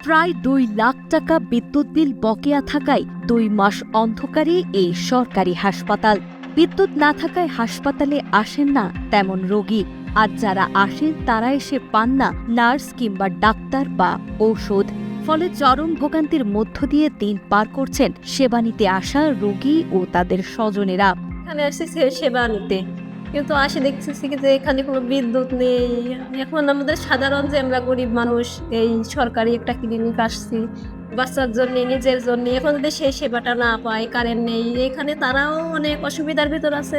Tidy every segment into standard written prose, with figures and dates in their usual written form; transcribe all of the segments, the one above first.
প্রায় ২ লাখ টাকা বিদ্যুৎ বিল বকেয়া থাকায় ২ মাস অন্ধকারে এই সরকারি হাসপাতাল। বিদ্যুৎ না থাকায় হাসপাতালে আসেন না তেমন রোগী, আর যারা আসেন তারা এসে পান না নার্স কিংবা ডাক্তার বা ঔষধ। ফলে চরম ভোগান্তির মধ্য দিয়ে দিন পার করছেন সেবা নিতে আসা রোগী ও তাদের স্বজনেরা। এখানে আসছি সেবা নিতে, কিন্তু আসে দেখতেছি যে এখানে কোনো বিদ্যুৎ নেই। এখন আমাদের সাধারণ যে আমরা গরিব মানুষ, এই সরকারি একটা ক্লিনিক আসছি বাচ্চার জন্য, নিজের জন্য, এখন যদি সেই সেবাটা না পায়, কারেন্ট নেই, এখানে তারাও অনেক অসুবিধার ভিতর আছে,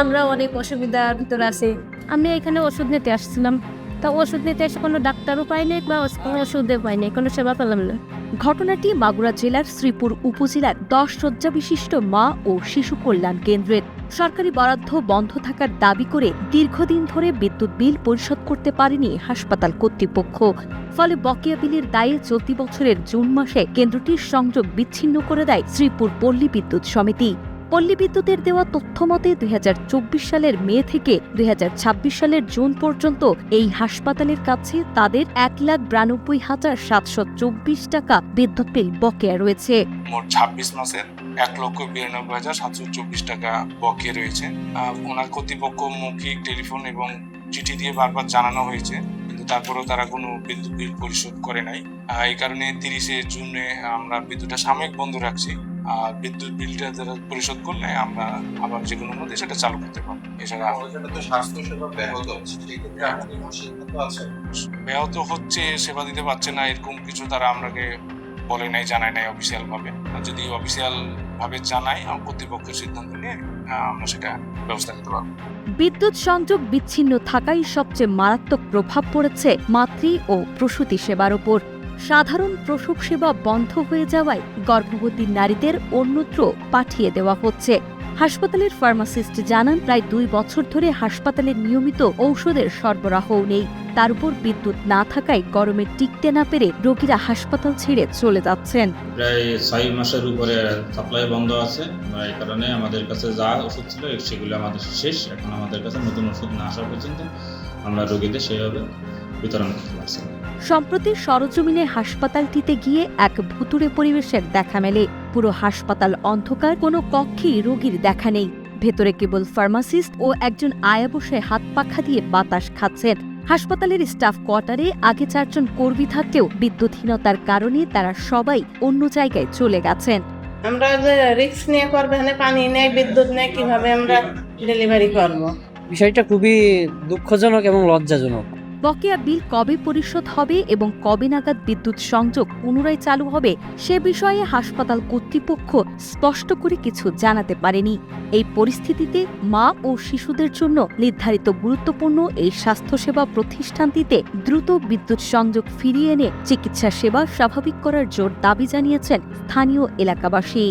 আমরা অনেক অসুবিধার ভিতর আছি। আমি এখানে ওষুধ নিতে আসছিলাম, তা ওষুধ নিতে এসে কোনো ডাক্তারও পাইনি বা কোনো ওষুধও পাইনি, কোনো সেবা পেলাম না। ঘটনাটি মাগুরা জেলার শ্রীপুর উপজেলার ১০ শয্যা বিশিষ্ট মা ও শিশু কল্যাণ কেন্দ্রের। সরকারি বরাদ্দ বন্ধ থাকার দাবি করে দীর্ঘদিন ধরে বিদ্যুৎ বিল পরিশোধ করতে পারেনি হাসপাতাল কর্তৃপক্ষ। ফলে বকেয়া বিলের দায়ে চলতি বছরের জুন মাসে কেন্দ্রটির সংযোগ বিচ্ছিন্ন করে দেয় শ্রীপুর পল্লী বিদ্যুৎ সমিতি। পল্লী বিদ্যুতের দেওয়া তথ্য মতে ২০২৪ সালের মে থেকে ২০২৬ সালের জুন পর্যন্ত এই হাসপাতালের কাছে তাদের ১,৯২,৭২৪ টাকা বিদ্যুৎ বিল বকেয়া রয়েছে। মোট ২৬ মাসের ১,৯২,৭২৪ টাকা বকেয়া রয়েছে। ওনার কর্তৃপক্ষ মৌখিক, টেলিফোন এবং চিঠি দিয়ে বারবার জানানো হয়েছে, কিন্তু তারপরেও তারা কোনো বিদ্যুৎ বিল পরিশোধ করে নাই। এই কারণে ৩০শে জুনে আমরা বিদ্যুৎটা সাময়িক বন্ধ রাখছি। বিদ্যুৎ বিলটা যারা পরিশোধ করলে আমরা আবার যে কোনো মধ্যে সেটা চালু করতে পারবো। এছাড়া স্বাস্থ্যসেবা ব্যাহত হচ্ছে, ব্যাহত হচ্ছে, সেবা দিতে পারছে না, এরকম কিছু তারা আমাকে বলে নাই, জানায় নাই অফিসিয়াল ভাবে। যদি অফিসিয়াল ভাবে জানাই, কর্তৃপক্ষের সিদ্ধান্ত নিয়ে আমরা সেটা ব্যবস্থা নিতে পারবো। বিদ্যুৎ সংযোগ বিচ্ছিন্ন থাকায় সবচেয়ে মারাত্মক প্রভাব পড়েছে মাতৃ ও প্রসূতি সেবার ওপর। সাধারণ প্রসব সেবা বন্ধ হয়ে যাওয়ায় গর্ভবতী নারীদের অন্যত্র পাঠিয়ে দেওয়া হচ্ছে। হাসপাতালের ফার্মাসিস্ট জানান, প্রায় ২ বছর ধরে হাসপাতালের নিয়মিত ঔষধের সরবরাহও নেই। তার উপর বিদ্যুৎ না থাকায় গরমে টিকতে না পেরে রোগীরা হাসপাতাল ছেড়ে চলে যাচ্ছেন। প্রায় ৬ মাসের উপরে সাপ্লাই বন্ধ আছে। এই কারণে আমাদের কাছে যা ওষুধ ছিল সেগুলো আমাদের শেষ। এখন আমাদের কাছে নতুন ওষুধ না আসা পর্যন্ত আমরা রোগীদের সেভাবে বিতরণ করতে পারছি না। সম্প্রতি সরজমিনে হাসপাতালটিতে গিয়ে এক ভুতুড়ে পরিবেশের দেখা মেলে। পুরো হাসপাতাল অন্ধকার, কোনো কক্ষেই রোগীর দেখা নেই। ভেতরে কেবল ফার্মাসিস্ট ও একজন আয়া বসে হাত পাখা দিয়ে বাতাস খাচ্ছেন। হাসপাতালের স্টাফ কোয়ার্টারে আগে ৪ জন কর্মী থাকলেও বিদ্যুৎহীনতার কারণে তারা সবাই অন্য জায়গায় চলে গেছেন। আমরা যে রিস্ক নিয়ে করবো, এখানে পানি নেই, বিদ্যুৎ নেই, কিভাবে আমরা ডেলিভারি করবো? বিষয়টা খুবই দুঃখজনক এবং লজ্জাজনক। বকেয়া বিল কবে পরিশোধ হবে এবং কবে নাগাদ বিদ্যুৎ সংযোগ পুনরায় চালু হবে সে বিষয়ে হাসপাতাল কর্তৃপক্ষ স্পষ্ট করে কিছু জানাতে পারেনি। এই পরিস্থিতিতে মা ও শিশুদের জন্য নির্ধারিত গুরুত্বপূর্ণ এই স্বাস্থ্যসেবা প্রতিষ্ঠানটিতে দ্রুত বিদ্যুৎ সংযোগ ফিরিয়ে এনে চিকিৎসা সেবা স্বাভাবিক করার জোর দাবি জানিয়েছেন স্থানীয় এলাকাবাসী।